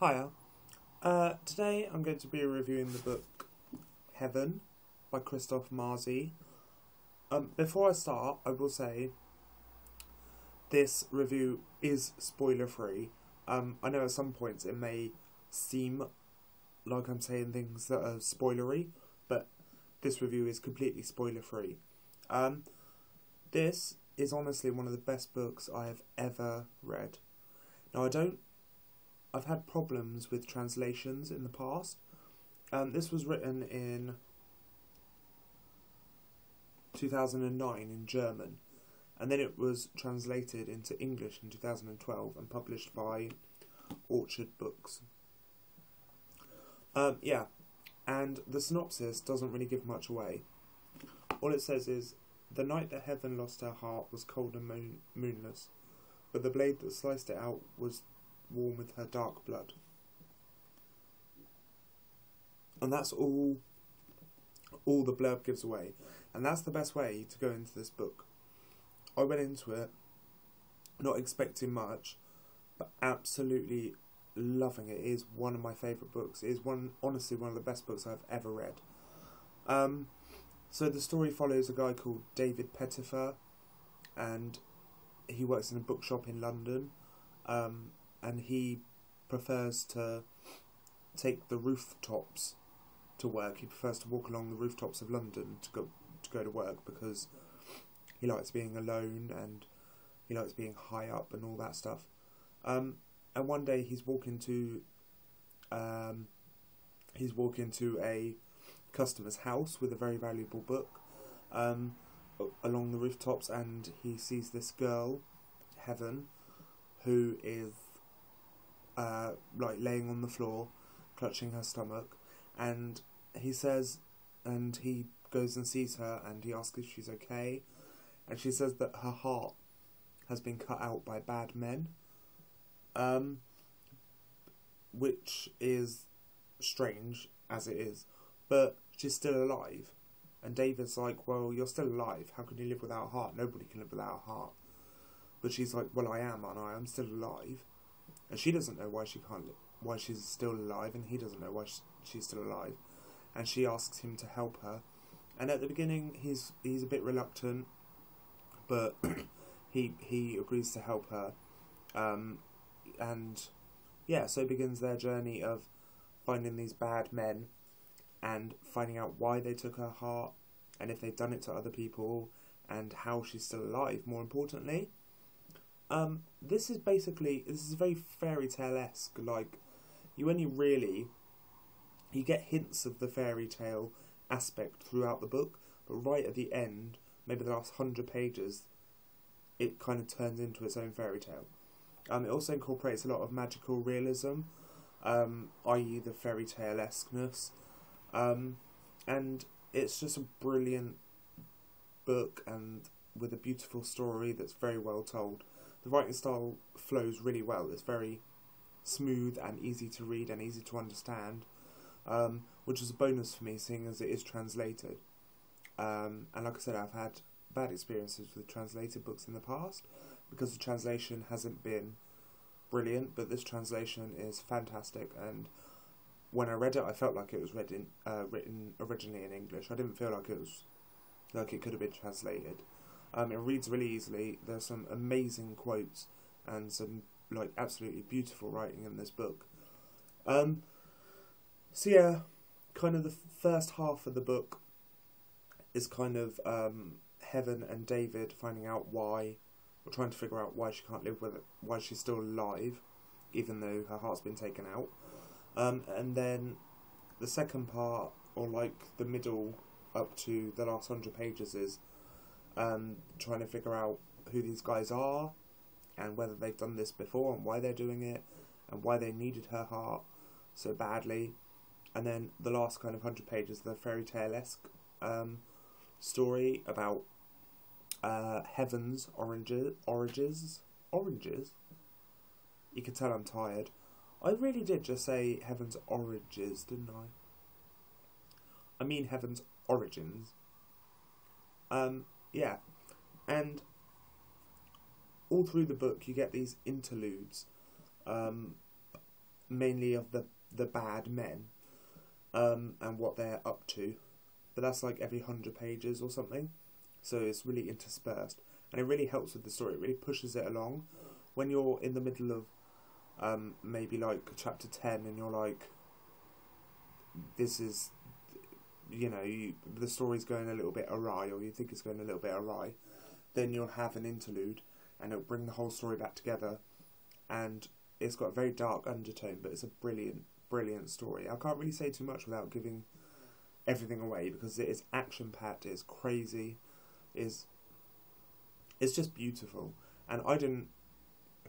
Hiya. Today I'm going to be reviewing the book Heaven by Christoph Marzi. Before I start, I will say this review is spoiler free. I know at some points it may seem like I'm saying things that are spoilery, but this review is completely spoiler free. This is honestly one of the best books I have ever read. Now I've had problems with translations in the past. This was written in 2009 in German, and then it was translated into English in 2012 and published by Orchard Books. And the synopsis doesn't really give much away. All it says is, the night that Heaven lost her heart was cold and moonless, but the blade that sliced it out was warm with her dark blood. And that's all the blurb gives away. And that's the best way to go into this book. I went into it not expecting much, but absolutely loving it. It is one of my favourite books. It is honestly one of the best books I've ever read. So the story follows a guy called David Pettifer, and he works in a bookshop in London. And he prefers to take the rooftops to work. He prefers to walk along the rooftops of London to go to work because he likes being alone and he likes being high up and all that stuff. And one day he's walking to a customer's house with a very valuable book along the rooftops, and he sees this girl, Heaven, who is laying on the floor, clutching her stomach, and he goes and sees her, and he asks if she's okay, and she says that her heart has been cut out by bad men, which is strange as it is, but she's still alive. And David's like, well, you're still alive, how can you live without a heart? Nobody can live without a heart. But she's like, well, I am, aren't I? I'm still alive. And she doesn't know why she's still alive, and he doesn't know why she's still alive. And she asks him to help her. And at the beginning, he's a bit reluctant, but he agrees to help her. So begins their journey of finding these bad men and finding out why they took her heart, and if they've done it to other people, and how she's still alive, more importantly. This is very fairy tale-esque. Like, you get hints of the fairy tale aspect throughout the book, but right at the end, maybe the last 100 pages, it kind of turns into its own fairy tale. It also incorporates a lot of magical realism, i.e. the fairy tale-esqueness, and it's just a brilliant book, and with a beautiful story that's very well told. The writing style flows really well. It's very smooth and easy to read and easy to understand, which is a bonus for me, seeing as it is translated. And like I said, I've had bad experiences with translated books in the past because the translation hasn't been brilliant, but this translation is fantastic. And when I read it, I felt like it was written originally in English. I didn't feel like it could have been translated. It reads really easily. There's some amazing quotes and some absolutely beautiful writing in this book. Kind of the first half of the book is kind of Heaven and David finding out why, or trying to figure out why she can't live with it, why she's still alive, even though her heart's been taken out. And then the second part, or the middle up to the last 100 pages, is trying to figure out who these guys are and whether they've done this before and why they're doing it and why they needed her heart so badly. And then the last kind of 100 pages, the fairy tale-esque story about Heaven's oranges. You can tell I'm tired. I really did just say Heaven's oranges, didn't I? I mean Heaven's origins. And all through the book you get these interludes mainly of the bad men, and what they're up to. But that's like every 100 pages or something, so it's really interspersed, and it really helps with the story. It really pushes it along. When you're in the middle of maybe like chapter 10 and you're like, this is, you know, the story's going a little bit awry, or you think it's going a little bit awry, then you'll have an interlude and it'll bring the whole story back together, and it's got a very dark undertone, but it's a brilliant story. I can't really say too much without giving everything away, because it is action-packed, it's crazy, it's just beautiful, and I didn't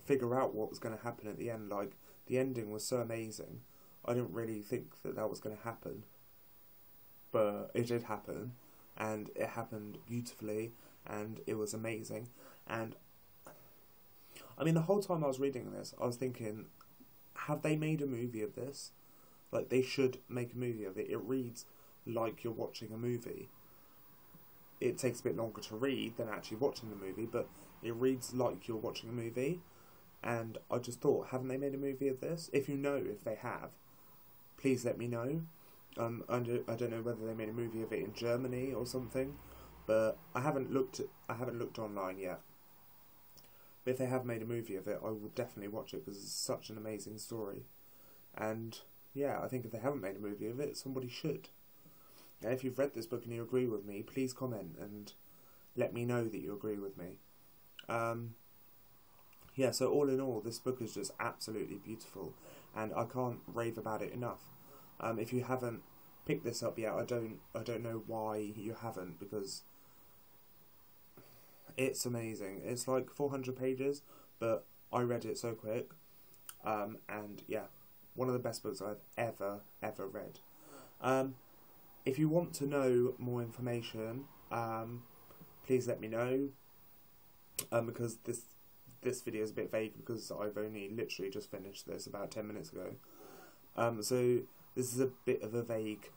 figure out what was going to happen at the end. Like, the ending was so amazing, I didn't really think that was going to happen, but it did happen, and it happened beautifully, and it was amazing. And I mean, the whole time I was reading this, I was thinking, have they made a movie of this? Like, they should make a movie of it. It reads like you're watching a movie. It takes a bit longer to read than actually watching the movie, but it reads like you're watching a movie. And I just thought, haven't they made a movie of this? If you know, if they have, please let me know. I don't know whether they made a movie of it in Germany or something, but I haven't looked online yet. But if they have made a movie of it, I will definitely watch it, because it's such an amazing story. And yeah, I think if they haven't made a movie of it, somebody should. Now, if you've read this book and you agree with me, please comment and let me know that you agree with me. Yeah, so all in all, this book is just absolutely beautiful, and I can't rave about it enough. If you haven't picked this up yet, I don't know why you haven't, because it's amazing. It's like 400 pages, but I read it so quick, and yeah, one of the best books I've ever read. If you want to know more information, please let me know, because this video is a bit vague, because I've only literally just finished this about 10 minutes ago. So this is a bit of a vague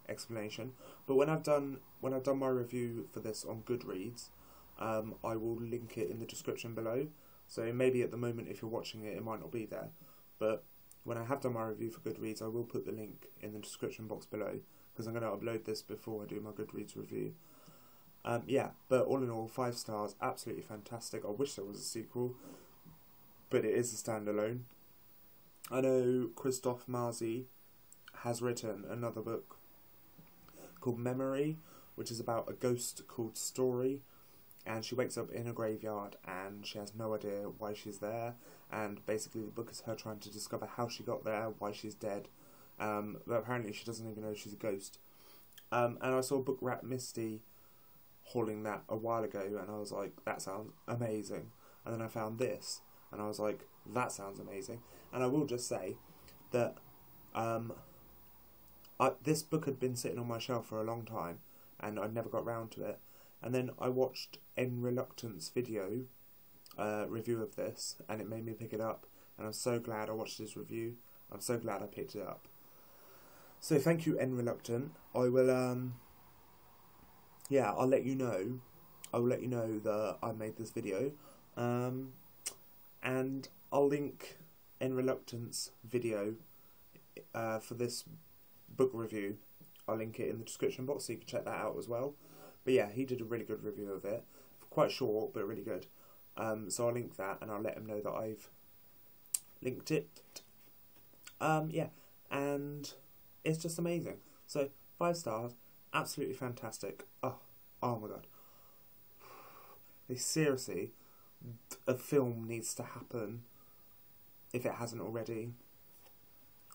explanation, but when I've done my review for this on GoodReads, I will link it in the description below. So maybe at the moment, if you're watching it, it might not be there, but when I have done my review for GoodReads, I will put the link in the description box below, because I'm going to upload this before I do my GoodReads review. Yeah, but all in all, 5 stars, absolutely fantastic. I wish there was a sequel, but it is a standalone. I know Christoph Marzi has written another book called Memory, which is about a ghost called Story, and she wakes up in a graveyard and she has no idea why she's there, and basically the book is her trying to discover how she got there, why she's dead, but apparently she doesn't even know she's a ghost. And I saw Book Rat Misty hauling that a while ago, and I was like, that sounds amazing. And then I found this, and I was like, that sounds amazing. And I will just say that this book had been sitting on my shelf for a long time, and I never got round to it. And then I watched N Reluctant's video review of this, and it made me pick it up. And I'm so glad I watched his review. I'm so glad I picked it up. So thank you, N Reluctant. I will yeah, I'll let you know. I will let you know that I made this video, and I'll link N Reluctant's video for this book review. I'll link it in the description box so you can check that out as well. But yeah, he did a really good review of it. Quite short, but really good. So I'll link that, and I'll let him know that I've linked it. Yeah, and it's just amazing. So 5 stars, absolutely fantastic. Oh my god. Seriously, a film needs to happen if it hasn't already,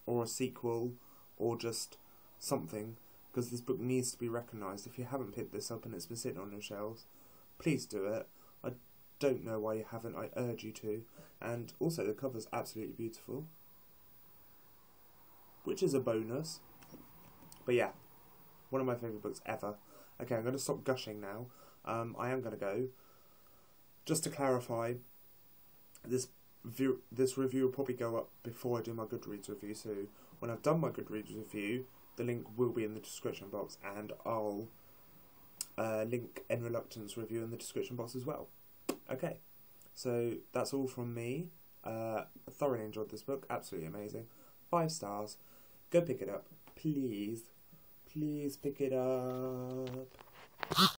or a sequel, or just something, because this book needs to be recognised. If you haven't picked this up and it's been sitting on your shelves, please do it. I don't know why you haven't. I urge you to. And also, the cover's absolutely beautiful, which is a bonus. But yeah, one of my favourite books ever. Okay, I'm going to stop gushing now. I am going to go. Just to clarify, this review will probably go up before I do my GoodReads review, so when I've done my GoodReads review, the link will be in the description box, and I'll link N Reluctant's review in the description box as well. Okay, so that's all from me. Thoroughly enjoyed this book. Absolutely amazing. 5 stars. Go pick it up. Please. Please pick it up.